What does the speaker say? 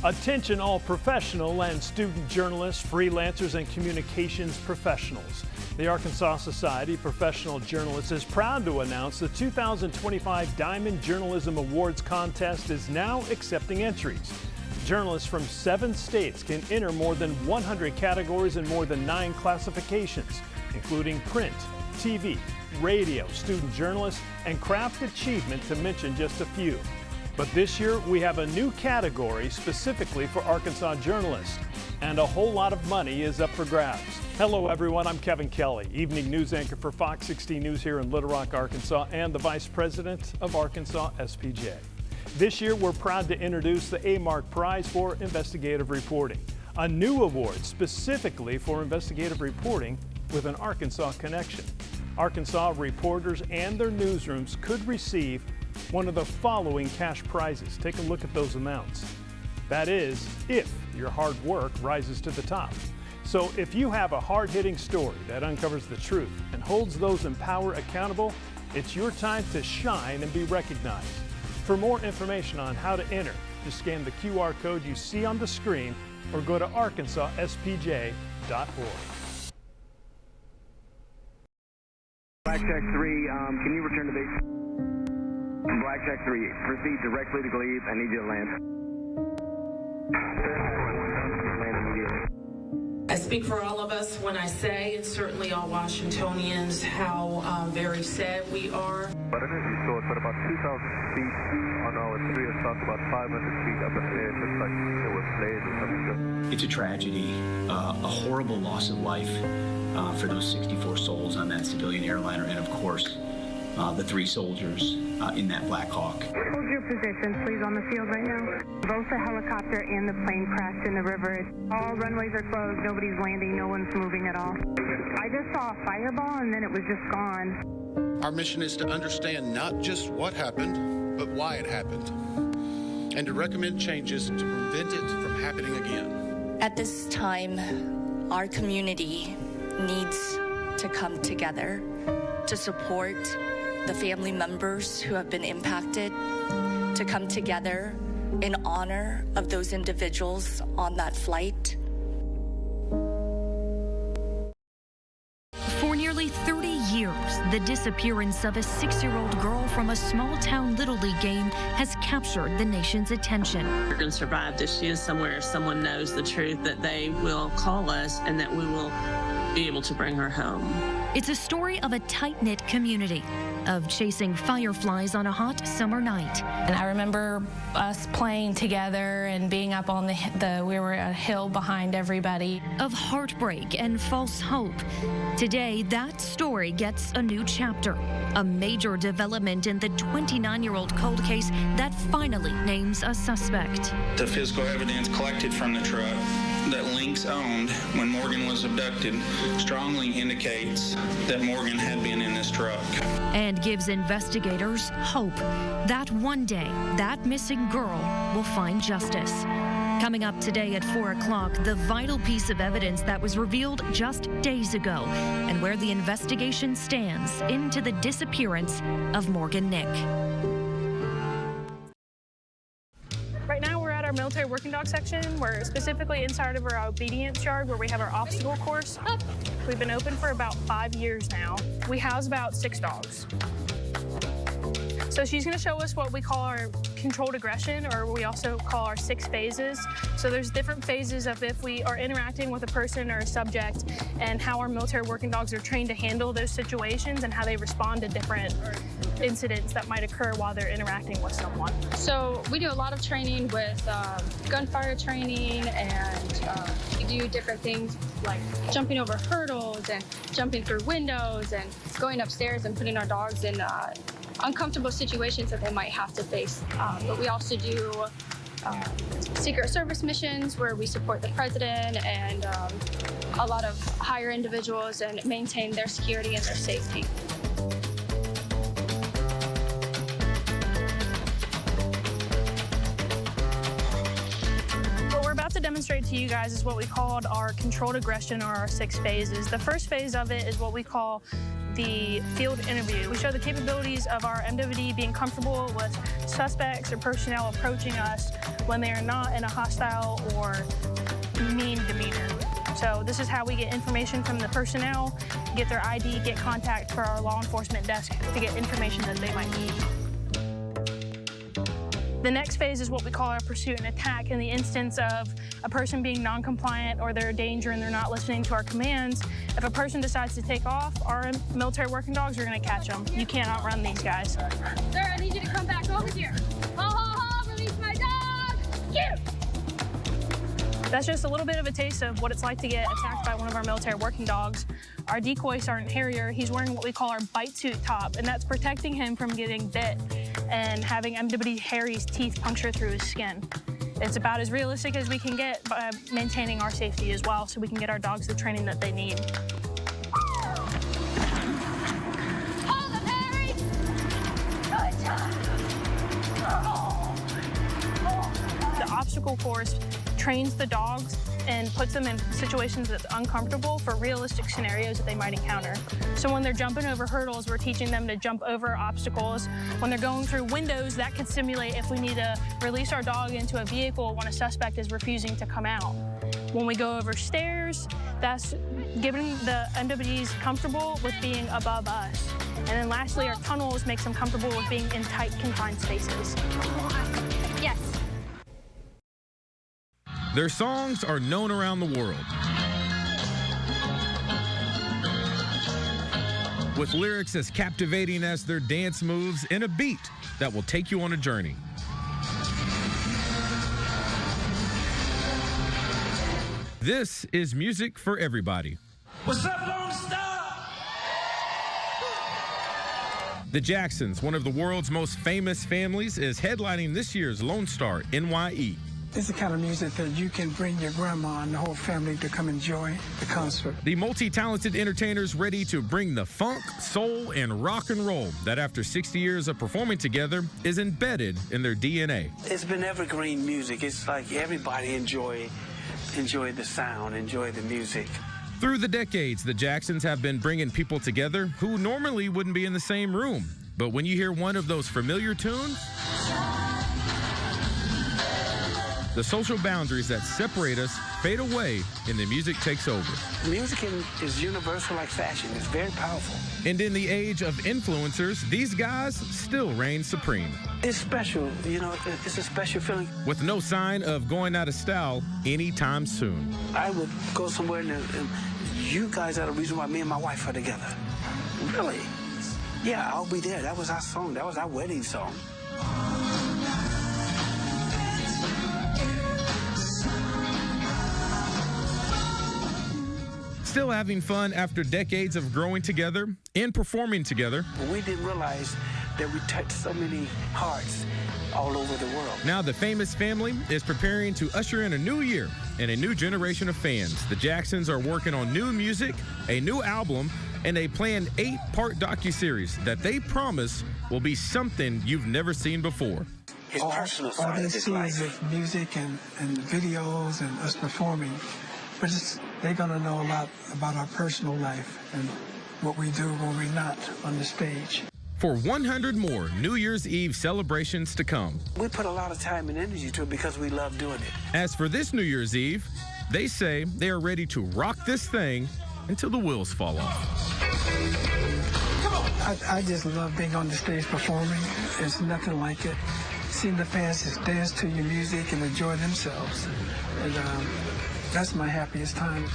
Attention all professional and student journalists, freelancers, and communications professionals. The Arkansas Society of Professional Journalists is proud to announce the 2025 Diamond Journalism Awards contest is now accepting entries. Journalists from 7 states can enter more than 100 categories in more than 9 classifications, including print, TV, radio, student journalists, and craft achievement, to mention just a few. But this year, we have a new category specifically for Arkansas journalists, and a whole lot of money is up for grabs. Hello, everyone. I'm Kevin Kelly, evening news anchor for Fox 16 News here in Little Rock, Arkansas, and the Vice President of Arkansas SPJ. This year, we're proud to introduce the A-Mark Prize for Investigative Reporting, a new award specifically for investigative reporting with an Arkansas connection. Arkansas reporters and their newsrooms could receive one of the following cash prizes. Take a look at those amounts. That is, if your hard work rises to the top. So if you have a hard-hitting story that uncovers the truth and holds those in power accountable, it's your time to shine and be recognized. For more information on how to enter, just scan the QR code you see on the screen or go to arkansasspj.org. Blackjack 3, can you return to base? Blackjack 3, proceed directly to Glebe. I need you to land. Land immediately. I speak for all of us when I say, and certainly all Washingtonians, how very sad we are. But energy source at about 2,000 feet on our 3 o'clock, about 500 feet up in the air. It looks like there was blaze or something. It's a tragedy, a horrible loss of life for those 64 souls on that civilian airliner, and of course, the 3 soldiers in that Black Hawk. Hold your positions, please, on the field right now. Both the helicopter and the plane crashed in the river. All runways are closed. Nobody's landing. No one's moving at all. I just saw a fireball, and then it was just gone. Our mission is to understand not just what happened, but why it happened, and to recommend changes to prevent it from happening again. At this time, our community needs to come together to support the family members who have been impacted, to come together in honor of those individuals on that flight. For nearly 30 years, the disappearance of a 6-year-old girl from a small-town Little League game has captured the nation's attention. We're going to survive this. She is somewhere. If someone knows the truth, that they will call us and that we will be able to bring her home. It's a story of a tight-knit community, of chasing fireflies on a hot summer night. And I remember us playing together and being up on we were a hill behind everybody. Of heartbreak and false hope. Today, that story gets a new chapter, a major development in the 29-year-old cold case that finally names a suspect. The physical evidence collected from the truck that Lynx owned when Morgan was abducted strongly indicates that Morgan had been in this truck. And gives investigators hope that one day that missing girl will find justice. Coming up today at 4 o'clock, the vital piece of evidence that was revealed just days ago and where the investigation stands into the disappearance of Morgan Nick. Right now we're at our military working dog section. We're specifically inside of our obedience yard where we have our obstacle course. We've been open for about 5 years now. We house about 6 dogs. So she's going to show us what we call our controlled aggression, or we also call our 6 phases. So there's different phases of if we are interacting with a person or a subject, and how our military working dogs are trained to handle those situations and how they respond to different incidents that might occur while they're interacting with someone. So we do a lot of training with gunfire training, and we do different things like jumping over hurdles and jumping through windows and going upstairs and putting our dogs in uncomfortable situations that they might have to face. But we also do Secret Service missions where we support the president and a lot of higher individuals and maintain their security and their safety. What we're about to demonstrate to you guys is what we called our controlled aggression, or our 6 phases. The first phase of it is what we call the field interview. We show the capabilities of our MWD being comfortable with suspects or personnel approaching us when they are not in a hostile or mean demeanor. So this is how we get information from the personnel, get their ID, get contact for our law enforcement desk to get information that they might need. The next phase is what we call our pursuit and attack. In the instance of a person being non-compliant or they're a danger and they're not listening to our commands, if a person decides to take off, our military working dogs are going to catch them. You can't outrun these guys. Sir, I need you to come back over here. Ha ha ha, release my dog! Cute! That's just a little bit of a taste of what it's like to get attacked by one of our military working dogs. Our decoy sergeant Harrier, he's wearing what we call our bite suit top, and that's protecting him from getting bit and having MW Harry's teeth puncture through his skin. It's about as realistic as we can get by maintaining our safety as well, so we can get our dogs the training that they need. Hold him, Harry! Good job. The obstacle course trains the dogs and puts them in situations that's uncomfortable for realistic scenarios that they might encounter. So when they're jumping over hurdles, we're teaching them to jump over obstacles. When they're going through windows, that could simulate if we need to release our dog into a vehicle when a suspect is refusing to come out. When we go over stairs, that's giving the MWDs comfortable with being above us. And then lastly, our tunnels makes them comfortable with being in tight, confined spaces. Yes. Their songs are known around the world, with lyrics as captivating as their dance moves and a beat that will take you on a journey. This is music for everybody. What's up, Lone Star? The Jacksons, one of the world's most famous families, is headlining this year's Lone Star NYE. It's the kind of music that you can bring your grandma and the whole family to come enjoy the concert. The multi-talented entertainers ready to bring the funk, soul, and rock and roll that after 60 years of performing together is embedded in their DNA. It's been evergreen music. It's like everybody enjoy the sound, enjoy the music. Through the decades, the Jacksons have been bringing people together who normally wouldn't be in the same room. But when you hear one of those familiar tunes, the social boundaries that separate us fade away and the music takes over. Music is universal like fashion. It's very powerful. And in the age of influencers, these guys still reign supreme. It's special, you know, it's a special feeling. With no sign of going out of style anytime soon. I would go somewhere and you guys are the reason why me and my wife are together. Really? Yeah, I'll be there. That was our song. That was our wedding song. Still having fun after decades of growing together and performing together. We didn't realize that we touched so many hearts all over the world. Now the famous family is preparing to usher in a new year and a new generation of fans. The Jacksons are working on new music, a new album, and a planned 8-part docuseries that they promise will be something you've never seen before. His personal side all they of his see life. is music and videos and us performing. But they're going to know a lot about our personal life and what we do when we're not on the stage. For 100 more New Year's Eve celebrations to come. We put a lot of time and energy to it because we love doing it. As for this New Year's Eve, they say they are ready to rock this thing until the wheels fall off. I just love being on the stage performing. There's nothing like it. Seeing the fans just dance to your music and enjoy themselves. And that's my happiest time.